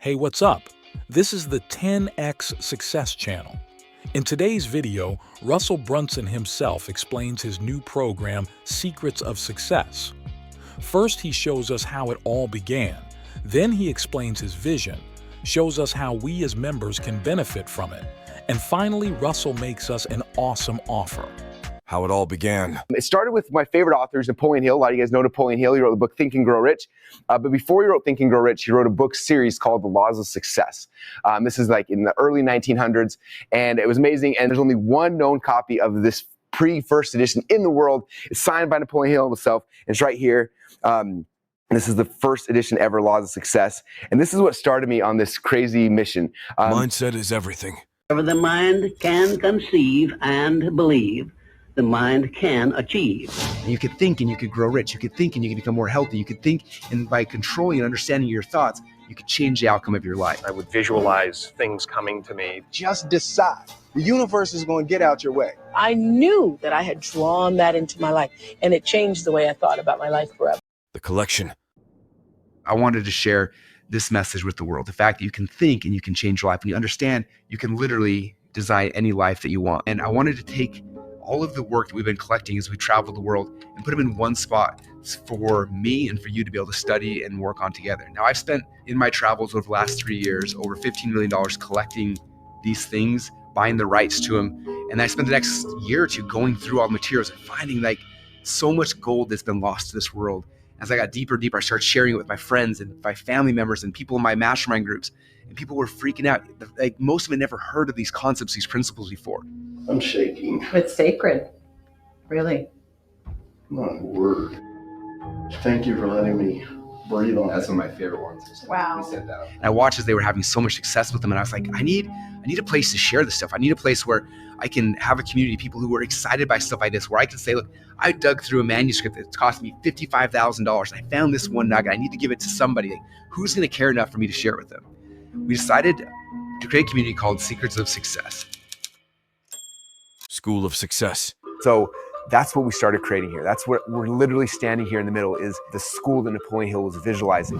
Hey, what's up? This is the 10X Success Channel. In today's video, Russell Brunson himself explains his new program, Secrets of Success. First, he shows us how it all began. Then he explains his vision, shows us how we as members can benefit from it. And finally, Russell makes us an awesome offer. How it all began. It started with my favorite authors, Napoleon Hill. A lot of you guys know Napoleon Hill. He wrote the book Think and Grow Rich. But before he wrote Think and Grow Rich, he wrote a book series called The Laws of Success. This is like in the early 1900s, and it was amazing. And there's only one known copy of this pre-first edition in the world. It's signed by Napoleon Hill himself. It's right here. This is the first edition ever, Laws of Success. And this is what started me on this crazy mission. Mindset is everything. Whatever the mind can conceive and believe, the mind can achieve. You could think and you could grow rich. You could think and you could become more healthy. You could think, and by controlling and understanding your thoughts, you could change the outcome of your life. I would visualize things coming to me. Just decide. The universe is going to get out your way. I knew that I had drawn that into my life, and it changed the way I thought about my life forever. The collection. I wanted to share this message with the world. The fact that you can think and you can change your life, and you understand you can literally design any life that you want. And I wanted to take all of the work that we've been collecting as we travel the world and put them in one spot for me and for you to be able to study and work on together. Now, I've spent in my travels over the last 3 years over $15 million collecting these things, buying the rights to them. And I spent the next year or two going through all the materials and finding like so much gold that's been lost to this world. As I got deeper and deeper, I started sharing it with my friends and my family members and people in my mastermind groups. And people were freaking out. Like most of them had never heard of these concepts, these principles before. I'm shaking. It's sacred, really. Not a word. Thank you for letting me breathe on That's that. one of my favorite ones. Wow. We said that. And I watched as they were having so much success with them, and I was like, I need a place to share this stuff. I need a place where I can have a community of people who are excited by stuff like this, where I can say, look, I dug through a manuscript that cost me $55,000. I found this one nugget. I need to give it to somebody. Like, who's going to care enough for me to share it with them? We decided to create a community called Secrets of Success. School of Success. So that's what we started creating here. That's what we're literally standing here in the middle, is the school that Napoleon Hill was visualizing.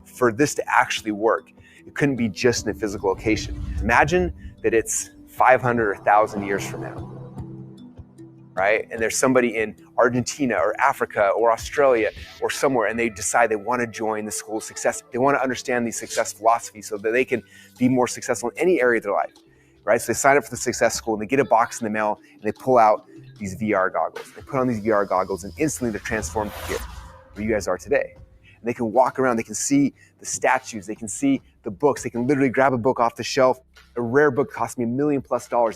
For this to actually work, it couldn't be just in a physical location. Imagine that it's 500 or 1,000 years from now, right? And there's somebody in Argentina or Africa or Australia or somewhere, and they decide they want to join the School of Success. They want to understand the success philosophy so that they can be more successful in any area of their life, right? So they sign up for the Success School and they get a box in the mail and they pull out these VR goggles. They put on these VR goggles and instantly they're transformed here, where you guys are today. And they can walk around, they can see the statues, they can see the books, they can literally grab a book off the shelf. A rare book cost me $1 million+.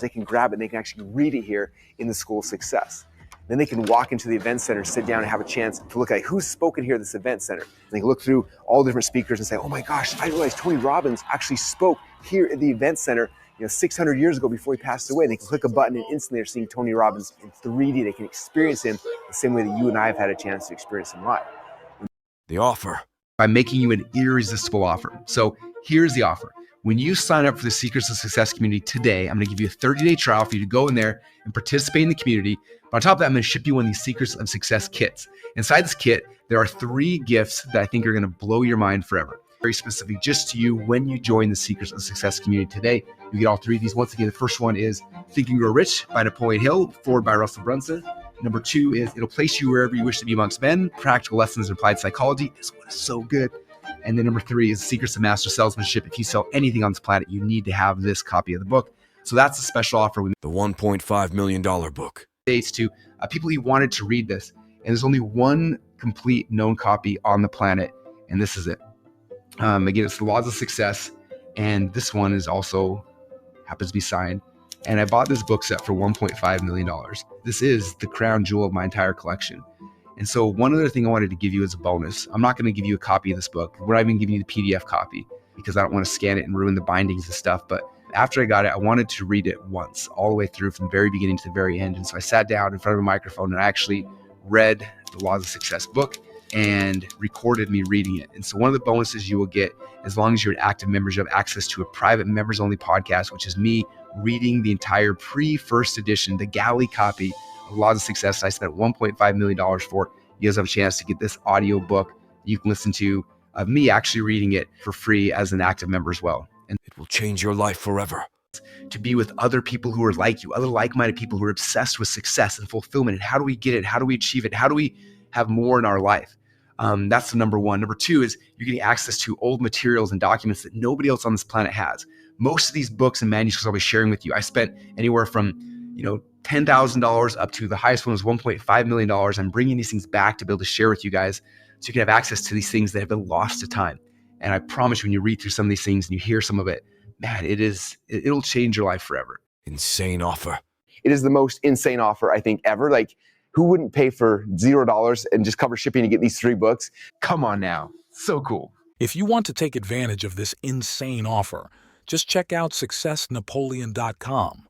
They can grab it and they can actually read it here in the School of Success. Then they can walk into the event center, sit down and have a chance to look at who's spoken here at this event center. And they can look through all the different speakers and say, oh my gosh, I realized Tony Robbins actually spoke here at the event center 600 years ago before he passed away. They can click a button and instantly they're seeing Tony Robbins in 3D. They can experience him the same way that you and I have had a chance to experience him live. The offer. By making you an irresistible offer. So here's the offer. When you sign up for the Secrets of Success community today, I'm going to give you a 30-day trial for you to go in there and participate in the community. But on top of that, I'm going to ship you one of these Secrets of Success kits. Inside this kit, there are 3 gifts that I think are going to blow your mind forever. Very specific just to you when you join the Secrets of Success community today. You get all 3 of these. Once again, the first one is Think and Grow Rich by Napoleon Hill, forward by Russell Brunson. Number 2 is it'll place you wherever you wish to be amongst men, practical lessons in applied psychology. This one is so good. And then number 3 is Secrets of Master Salesmanship. If you sell anything on this planet, you need to have this copy of the book. So that's a special offer. We The $1.5 million book. Dates to people who wanted to read this. And there's only one complete known copy on the planet. And this is it. Again, it's The Laws of Success. And this one is also happens to be signed. And I bought this book set for $1.5 million. This is the crown jewel of my entire collection. And so one other thing I wanted to give you as a bonus, I'm not going to give you a copy of this book. We're not even giving you the PDF copy because I don't want to scan it and ruin the bindings and stuff. But after I got it, I wanted to read it once, all the way through from the very beginning to the very end. And so I sat down in front of a microphone and I actually read the Laws of Success book and recorded me reading it. And so one of the bonuses you will get, as long as you're an active member, you have access to a private members only podcast, which is me reading the entire pre-first edition, the galley copy of Laws of Success I spent $1.5 million for. You guys have a chance to get this audio book. You can listen to me actually reading it for free as an active member as well. And It will change your life forever. to be with other people who are like you, other like-minded people who are obsessed with success and fulfillment. And how do we get it? How do we achieve it? How do we have more in our life? That's the number one. Number two is you're getting access to old materials and documents that nobody else on this planet has. Most of these books and manuscripts I'll be sharing with you, I spent anywhere from $10,000 up to the highest one was $1.5 million. I'm bringing these things back to be able to share with you guys so you can have access to these things that have been lost to time. And I promise you, when you read through some of these things and you hear some of it, man, it'll change your life forever. Insane offer. It is the most insane offer I think ever. Like, who wouldn't pay for $0 and just cover shipping to get these 3 books? Come on now. So cool. If you want to take advantage of this insane offer, just check out successnapoleon.com.